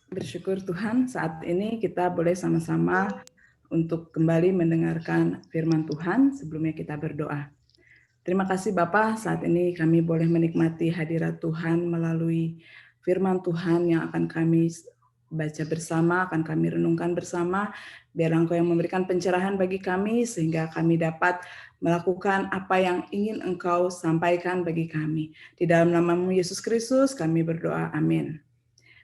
Bersyukur Tuhan saat ini kita boleh sama-sama untuk kembali mendengarkan firman Tuhan. Sebelumnya kita berdoa. Terima kasih Bapak, saat ini kami boleh menikmati hadirat Tuhan melalui firman Tuhan yang akan kami baca bersama, akan kami renungkan bersama. Biar Engkau yang memberikan pencerahan bagi kami sehingga kami dapat melakukan apa yang ingin Engkau sampaikan bagi kami. Di dalam nama-Mu Yesus Kristus kami berdoa, amin.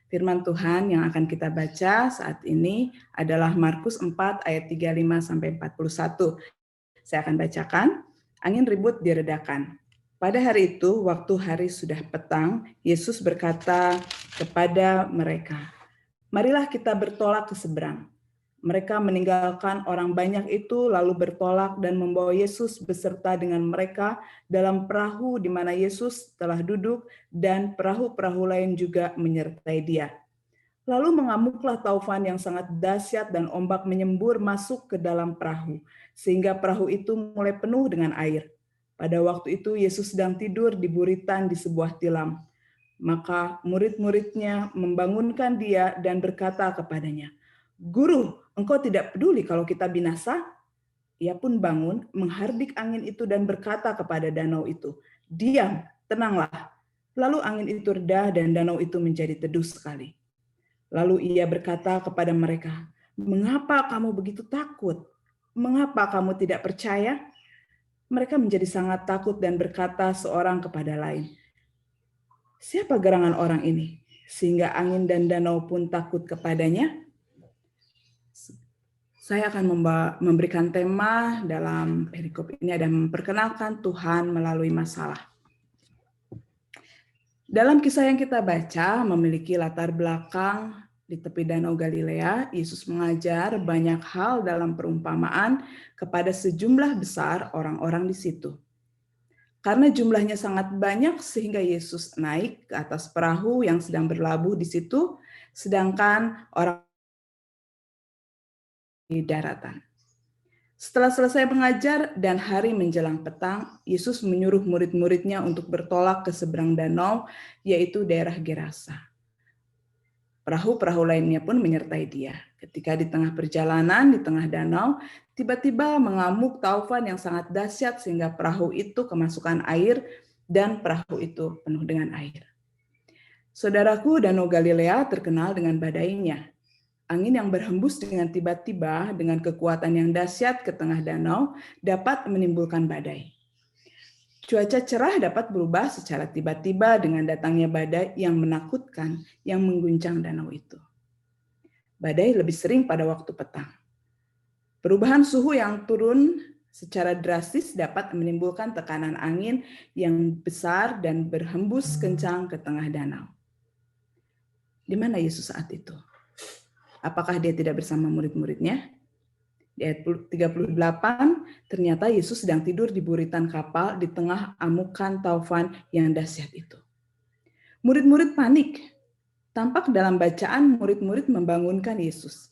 Firman Tuhan yang akan kita baca saat ini adalah Markus 4 ayat 35 sampai 41. Saya akan bacakan. Angin ribut diredakan. Pada hari itu, waktu hari sudah petang, Yesus berkata kepada mereka, "Marilah kita bertolak ke seberang." Mereka meninggalkan orang banyak itu lalu bertolak dan membawa Yesus beserta dengan mereka dalam perahu di mana Yesus telah duduk dan perahu-perahu lain juga menyertai dia. Lalu mengamuklah taufan yang sangat dahsyat dan ombak menyembur masuk ke dalam perahu, sehingga perahu itu mulai penuh dengan air. Pada waktu itu Yesus sedang tidur di buritan di sebuah tilam. Maka murid-muridnya membangunkan dia dan berkata kepadanya, "Guru, engkau tidak peduli kalau kita binasa?" Ia pun bangun, menghardik angin itu dan berkata kepada danau itu, "Diam, tenanglah." Lalu angin itu reda dan danau itu menjadi teduh sekali. Lalu ia berkata kepada mereka, "Mengapa kamu begitu takut? Mengapa kamu tidak percaya?" Mereka menjadi sangat takut dan berkata seorang kepada lain, "Siapa gerangan orang ini, sehingga angin dan danau pun takut kepadanya?" Saya akan memberikan tema dalam perikop ini ada memperkenalkan Tuhan melalui masalah. Dalam kisah yang kita baca memiliki latar belakang di tepi Danau Galilea. Yesus mengajar banyak hal dalam perumpamaan kepada sejumlah besar orang-orang di situ. Karena jumlahnya sangat banyak sehingga Yesus naik ke atas perahu yang sedang berlabuh di situ, sedangkan orang di daratan. Setelah selesai mengajar dan hari menjelang petang, Yesus menyuruh murid-muridnya untuk bertolak ke seberang danau, yaitu daerah Gerasa. Perahu-perahu lainnya pun menyertai dia. Ketika di tengah perjalanan, di tengah danau, tiba-tiba mengamuk taufan yang sangat dahsyat sehingga perahu itu kemasukan air dan perahu itu penuh dengan air. Saudaraku, Danau Galilea terkenal dengan badainya. Angin yang berhembus dengan tiba-tiba dengan kekuatan yang dahsyat ke tengah danau dapat menimbulkan badai. Cuaca cerah dapat berubah secara tiba-tiba dengan datangnya badai yang menakutkan yang mengguncang danau itu. Badai lebih sering pada waktu petang. Perubahan suhu yang turun secara drastis dapat menimbulkan tekanan angin yang besar dan berhembus kencang ke tengah danau. Di mana Yesus saat itu? Apakah dia tidak bersama murid-muridnya? Di ayat 38, ternyata Yesus sedang tidur di buritan kapal di tengah amukan taufan yang dahsyat itu. Murid-murid panik. Tampak dalam bacaan murid-murid membangunkan Yesus.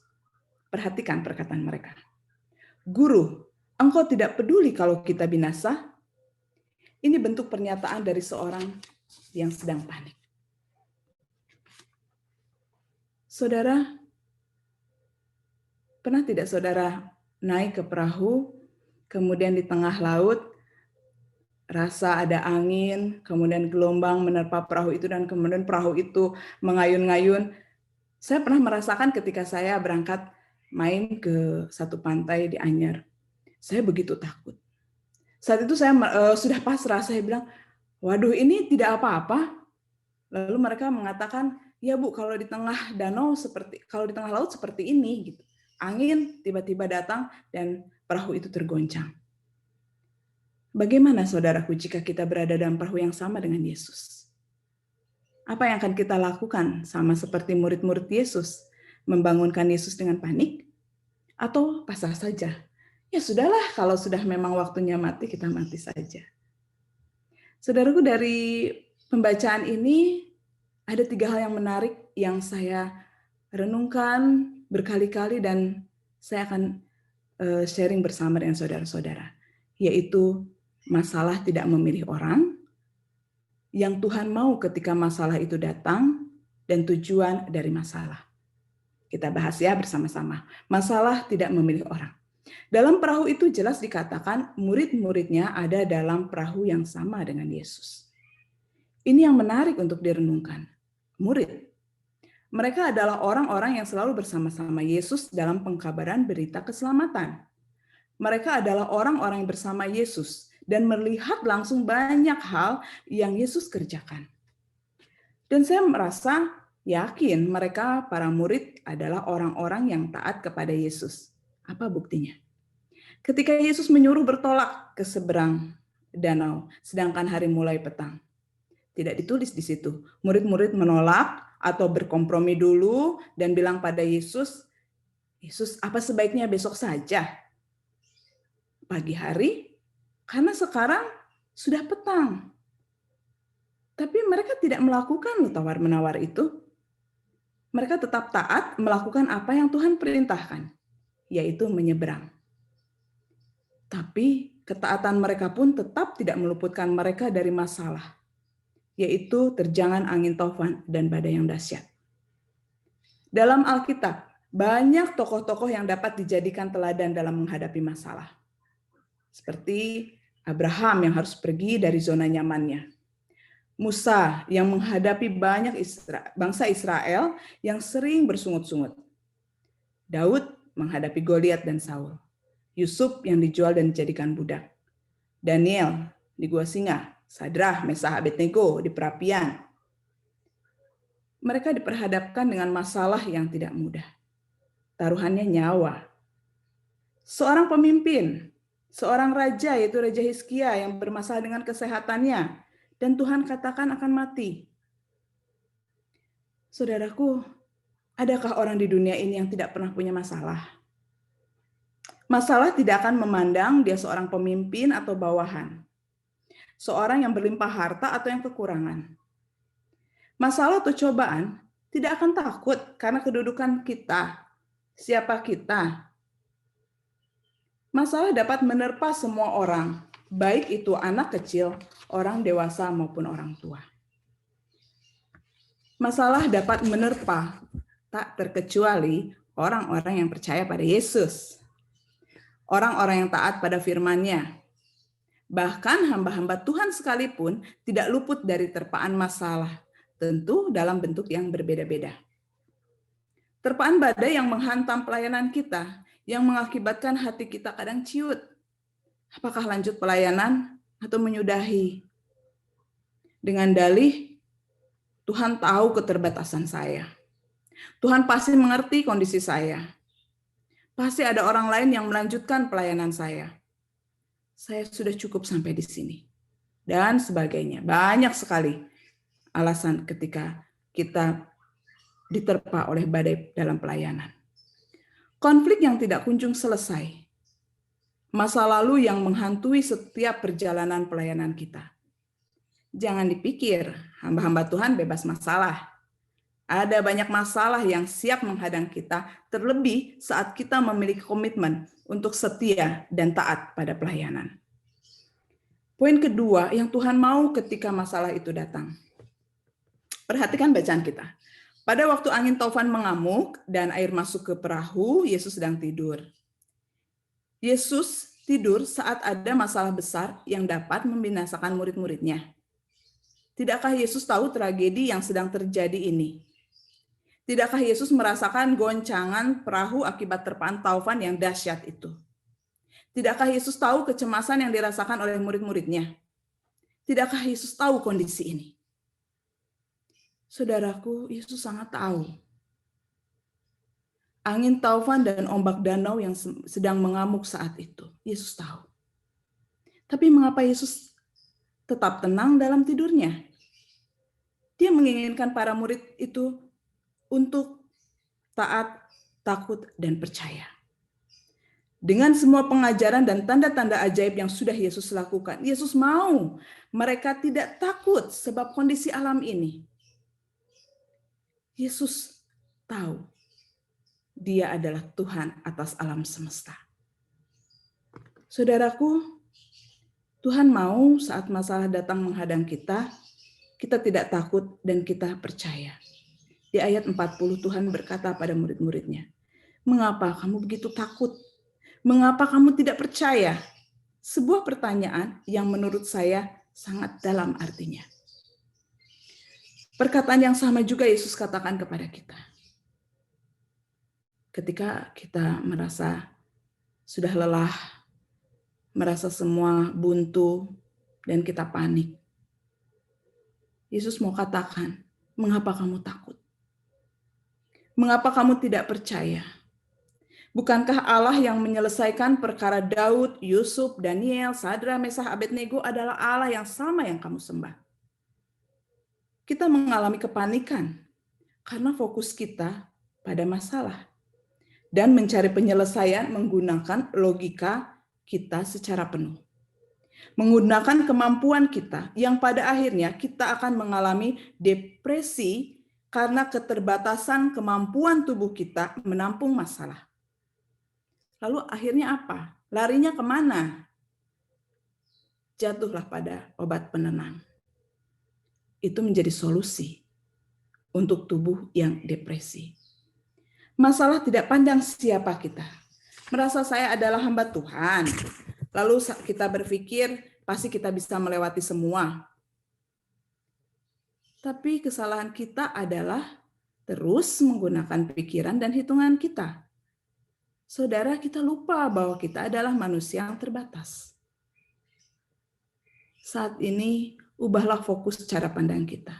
Perhatikan perkataan mereka. "Guru, engkau tidak peduli kalau kita binasa?" Ini bentuk pernyataan dari seorang yang sedang panik. Saudara, pernah tidak saudara naik ke perahu, kemudian di tengah laut, rasa ada angin, kemudian gelombang menerpa perahu itu, dan kemudian perahu itu mengayun-ngayun. Saya pernah merasakan ketika saya berangkat main ke satu pantai di Anyer. Saya begitu takut. Saat itu saya sudah pasrah, saya bilang, "Waduh, ini tidak apa-apa." Lalu mereka mengatakan, "Ya Bu, kalau di tengah laut seperti ini gitu. Angin tiba-tiba datang dan perahu itu tergoncang." Bagaimana saudaraku jika kita berada dalam perahu yang sama dengan Yesus? Apa yang akan kita lakukan sama seperti murid-murid Yesus? Membangunkan Yesus dengan panik? Atau pasrah saja? Ya sudahlah, kalau sudah memang waktunya mati, kita mati saja. Saudaraku, dari pembacaan ini ada 3 hal yang menarik yang saya renungkan berkali-kali dan saya akan sharing bersama dengan saudara-saudara, yaitu masalah tidak memilih orang, yang Tuhan mau ketika masalah itu datang, dan tujuan dari masalah. Kita bahas ya bersama-sama. Masalah tidak memilih orang. Dalam perahu itu jelas dikatakan murid-muridnya ada dalam perahu yang sama dengan Yesus. Ini yang menarik untuk direnungkan. Murid. Mereka adalah orang-orang yang selalu bersama-sama Yesus dalam pengkabaran berita keselamatan. Mereka adalah orang-orang yang bersama Yesus dan melihat langsung banyak hal yang Yesus kerjakan. Dan saya merasa yakin mereka para murid adalah orang-orang yang taat kepada Yesus. Apa buktinya? Ketika Yesus menyuruh bertolak ke seberang danau, sedangkan hari mulai petang. Tidak ditulis di situ. Murid-murid menolak atau berkompromi dulu dan bilang pada Yesus, Yesus, apa sebaiknya besok saja? Pagi hari, karena sekarang sudah petang. Tapi mereka tidak melakukan tawar-menawar itu. Mereka tetap taat melakukan apa yang Tuhan perintahkan, yaitu menyeberang. Tapi ketaatan mereka pun tetap tidak meluputkan mereka dari masalah, yaitu terjangan angin taufan dan badai yang dahsyat. Dalam Alkitab, banyak tokoh-tokoh yang dapat dijadikan teladan dalam menghadapi masalah. Seperti Abraham yang harus pergi dari zona nyamannya. Musa yang menghadapi banyak bangsa Israel yang sering bersungut-sungut. Daud menghadapi Goliat dan Saul. Yusuf yang dijual dan dijadikan budak. Daniel di gua singa. Sadrah, Mesah, Abednego di perapian. Mereka diperhadapkan dengan masalah yang tidak mudah. Taruhannya nyawa. Seorang pemimpin, seorang raja yaitu Raja Hizkia yang bermasalah dengan kesehatannya dan Tuhan katakan akan mati. Saudaraku, adakah orang di dunia ini yang tidak pernah punya masalah? Masalah tidak akan memandang dia seorang pemimpin atau bawahan. Seorang yang berlimpah harta atau yang kekurangan. Masalah atau cobaan tidak akan takut karena kedudukan kita, siapa kita. Masalah dapat menerpa semua orang, baik itu anak kecil, orang dewasa maupun orang tua. Masalah dapat menerpa, tak terkecuali orang-orang yang percaya pada Yesus. Orang-orang yang taat pada firman-Nya. Bahkan hamba-hamba Tuhan sekalipun tidak luput dari terpaan masalah, tentu dalam bentuk yang berbeda-beda. Terpaan badai yang menghantam pelayanan kita, yang mengakibatkan hati kita kadang ciut. Apakah lanjut pelayanan atau menyudahi? Dengan dalih, Tuhan tahu keterbatasan saya. Tuhan pasti mengerti kondisi saya. Pasti ada orang lain yang melanjutkan pelayanan saya. Saya sudah cukup sampai di sini. Dan sebagainya. Banyak sekali alasan ketika kita diterpa oleh badai dalam pelayanan. Konflik yang tidak kunjung selesai. Masa lalu yang menghantui setiap perjalanan pelayanan kita. Jangan dipikir hamba-hamba Tuhan bebas masalah. Ada banyak masalah yang siap menghadang kita, terlebih saat kita memiliki komitmen untuk setia dan taat pada pelayanan. Poin kedua yang Tuhan mau ketika masalah itu datang. Perhatikan bacaan kita. Pada waktu angin taufan mengamuk dan air masuk ke perahu, Yesus sedang tidur. Yesus tidur saat ada masalah besar yang dapat membinasakan murid-muridnya. Tidakkah Yesus tahu tragedi yang sedang terjadi ini? Tidakkah Yesus merasakan goncangan perahu akibat terpaan taufan yang dahsyat itu? Tidakkah Yesus tahu kecemasan yang dirasakan oleh murid-muridnya? Tidakkah Yesus tahu kondisi ini? Saudaraku, Yesus sangat tahu. Angin taufan dan ombak danau yang sedang mengamuk saat itu, Yesus tahu. Tapi mengapa Yesus tetap tenang dalam tidurnya? Dia menginginkan para murid itu untuk taat, takut, dan percaya. Dengan semua pengajaran dan tanda-tanda ajaib yang sudah Yesus lakukan, Yesus mau mereka tidak takut sebab kondisi alam ini. Yesus tahu Dia adalah Tuhan atas alam semesta. Saudaraku, Tuhan mau saat masalah datang menghadang kita, kita tidak takut dan kita percaya. Di ayat 40 Tuhan berkata pada murid-muridnya, "Mengapa kamu begitu takut? Mengapa kamu tidak percaya?" Sebuah pertanyaan yang menurut saya sangat dalam artinya. Perkataan yang sama juga Yesus katakan kepada kita. Ketika kita merasa sudah lelah, merasa semua buntu, dan kita panik. Yesus mau katakan, mengapa kamu takut? Mengapa kamu tidak percaya? Bukankah Allah yang menyelesaikan perkara Daud, Yusuf, Daniel, Sadra, Mesah, Abednego adalah Allah yang sama yang kamu sembah? Kita mengalami kepanikan karena fokus kita pada masalah dan mencari penyelesaian menggunakan logika kita secara penuh. Menggunakan kemampuan kita yang pada akhirnya kita akan mengalami depresi karena keterbatasan kemampuan tubuh kita menampung masalah. Lalu akhirnya apa? Larinya kemana? Jatuhlah pada obat penenang. Itu menjadi solusi untuk tubuh yang depresi. Masalah tidak pandang siapa kita. Merasa saya adalah hamba Tuhan. Lalu kita berpikir pasti kita bisa melewati semua. Tapi kesalahan kita adalah terus menggunakan pikiran dan hitungan kita. Saudara, kita lupa bahwa kita adalah manusia yang terbatas. Saat ini, ubahlah fokus cara pandang kita.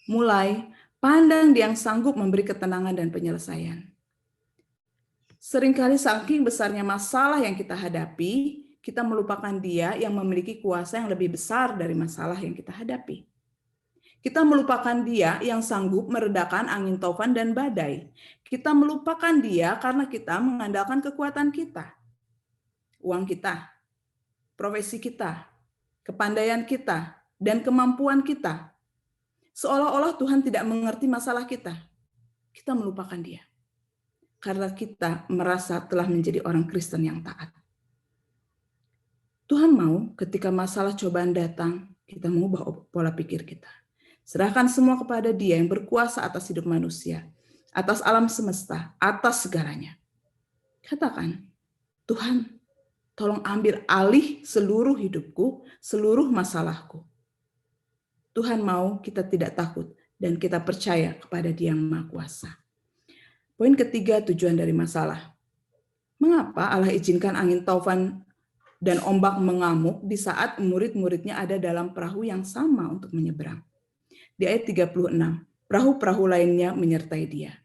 Mulai pandang Dia yang sanggup memberi ketenangan dan penyelesaian. Seringkali saking besarnya masalah yang kita hadapi, kita melupakan Dia yang memiliki kuasa yang lebih besar dari masalah yang kita hadapi. Kita melupakan Dia yang sanggup meredakan angin taufan dan badai. Kita melupakan Dia karena kita mengandalkan kekuatan kita, uang kita, profesi kita, kepandaian kita, dan kemampuan kita. Seolah-olah Tuhan tidak mengerti masalah kita. Kita melupakan Dia karena kita merasa telah menjadi orang Kristen yang taat. Tuhan mau ketika masalah cobaan datang, kita mengubah pola pikir kita. Serahkan semua kepada Dia yang berkuasa atas hidup manusia, atas alam semesta, atas segalanya. Katakan, Tuhan, tolong ambil alih seluruh hidupku, seluruh masalahku. Tuhan mau kita tidak takut dan kita percaya kepada Dia yang Maha Kuasa. Poin ketiga, tujuan dari masalah. Mengapa Allah izinkan angin taufan dan ombak mengamuk di saat murid-muridnya ada dalam perahu yang sama untuk menyeberang? Di ayat 36, perahu-perahu lainnya menyertai Dia.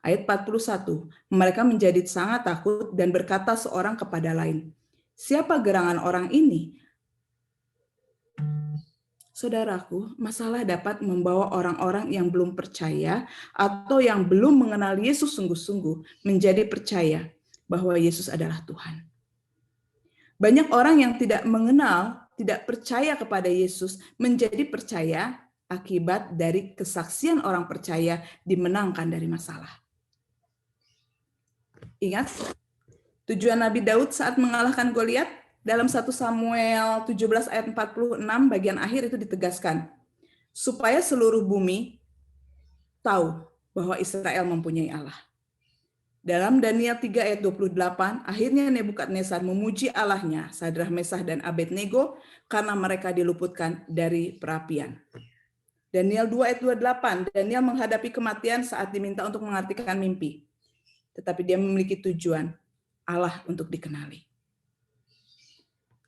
Ayat 41, mereka menjadi sangat takut dan berkata seorang kepada lain, "Siapa gerangan orang ini?" Saudaraku, masalah dapat membawa orang-orang yang belum percaya atau yang belum mengenal Yesus sungguh-sungguh menjadi percaya bahwa Yesus adalah Tuhan. Banyak orang yang tidak mengenal, tidak percaya kepada Yesus menjadi percaya akibat dari kesaksian orang percaya dimenangkan dari masalah. Ingat tujuan Nabi Daud saat mengalahkan Goliat? Dalam 1 Samuel 17 ayat 46 bagian akhir itu ditegaskan. Supaya seluruh bumi tahu bahwa Israel mempunyai Allah. Dalam Daniel 3 ayat 28, akhirnya Nebukadnezar memuji Allahnya, Sadrah, Mesah, dan Abednego karena mereka diluputkan dari perapian. Daniel 2 ayat 28, Daniel menghadapi kematian saat diminta untuk mengartikan mimpi. Tetapi dia memiliki tujuan, Allah untuk dikenali.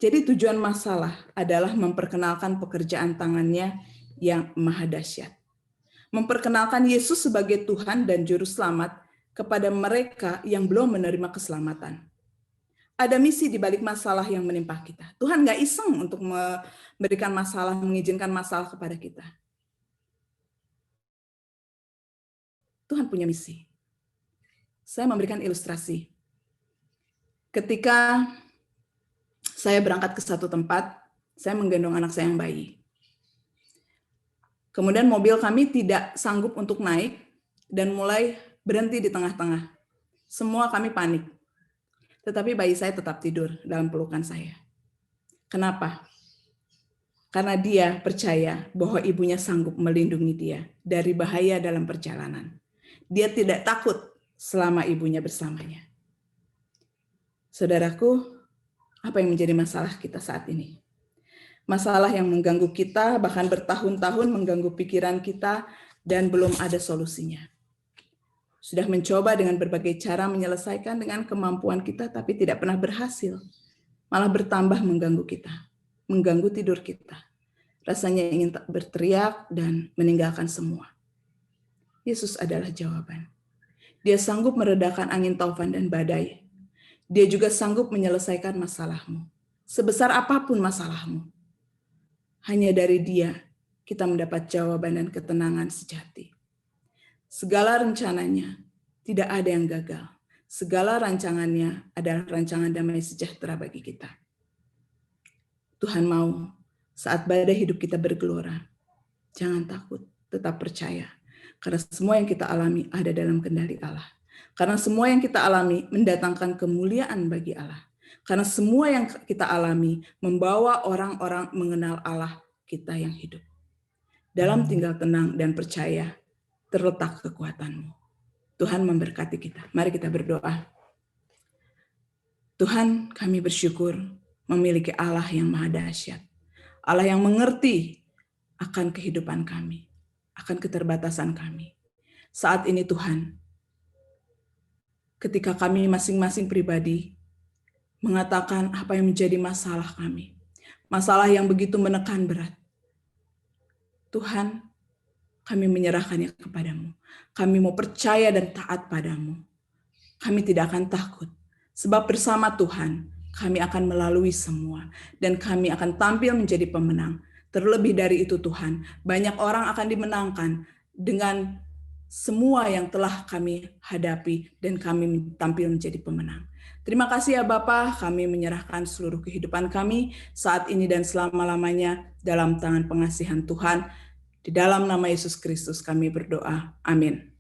Jadi tujuan masalah adalah memperkenalkan pekerjaan tangannya yang maha dahsyat. Memperkenalkan Yesus sebagai Tuhan dan Juru Selamat kepada mereka yang belum menerima keselamatan. Ada misi di balik masalah yang menimpa kita. Tuhan nggak iseng untuk memberikan masalah, mengizinkan masalah kepada kita. Tuhan punya misi. Saya memberikan ilustrasi. Ketika saya berangkat ke satu tempat, saya menggendong anak saya yang bayi. Kemudian mobil kami tidak sanggup untuk naik dan mulai berhenti di tengah-tengah. Semua kami panik. Tetapi bayi saya tetap tidur dalam pelukan saya. Kenapa? Karena dia percaya bahwa ibunya sanggup melindungi dia dari bahaya dalam perjalanan. Dia tidak takut selama ibunya bersamanya. Saudaraku, apa yang menjadi masalah kita saat ini? Masalah yang mengganggu kita, bahkan bertahun-tahun mengganggu pikiran kita, dan belum ada solusinya. Sudah mencoba dengan berbagai cara menyelesaikan dengan kemampuan kita, tapi tidak pernah berhasil. Malah bertambah mengganggu kita, mengganggu tidur kita. Rasanya ingin berteriak dan meninggalkan semua. Yesus adalah jawaban. Dia sanggup meredakan angin taufan dan badai. Dia juga sanggup menyelesaikan masalahmu. Sebesar apapun masalahmu. Hanya dari Dia kita mendapat jawaban dan ketenangan sejati. Segala rencananya tidak ada yang gagal. Segala rancangannya adalah rancangan damai sejahtera bagi kita. Tuhan mau saat badai hidup kita bergelora, jangan takut, tetap percaya. Karena semua yang kita alami ada dalam kendali Allah. Karena semua yang kita alami mendatangkan kemuliaan bagi Allah. Karena semua yang kita alami membawa orang-orang mengenal Allah kita yang hidup. Dalam tinggal tenang dan percaya terletak kekuatanmu. Tuhan memberkati kita. Mari kita berdoa. Tuhan, kami bersyukur memiliki Allah yang maha dahsyat. Allah yang mengerti akan kehidupan kami, akan keterbatasan kami. Saat ini Tuhan, ketika kami masing-masing pribadi mengatakan apa yang menjadi masalah kami, masalah yang begitu menekan berat, Tuhan, kami menyerahkannya kepadamu. Kami mau percaya dan taat padamu. Kami tidak akan takut, sebab bersama Tuhan kami akan melalui semua, dan kami akan tampil menjadi pemenang. Terlebih dari itu Tuhan, banyak orang akan dimenangkan dengan semua yang telah kami hadapi, dan kami tampil menjadi pemenang. Terima kasih ya Bapa, kami menyerahkan seluruh kehidupan kami saat ini dan selama-lamanya dalam tangan pengasihan Tuhan. Di dalam nama Yesus Kristus kami berdoa. Amin.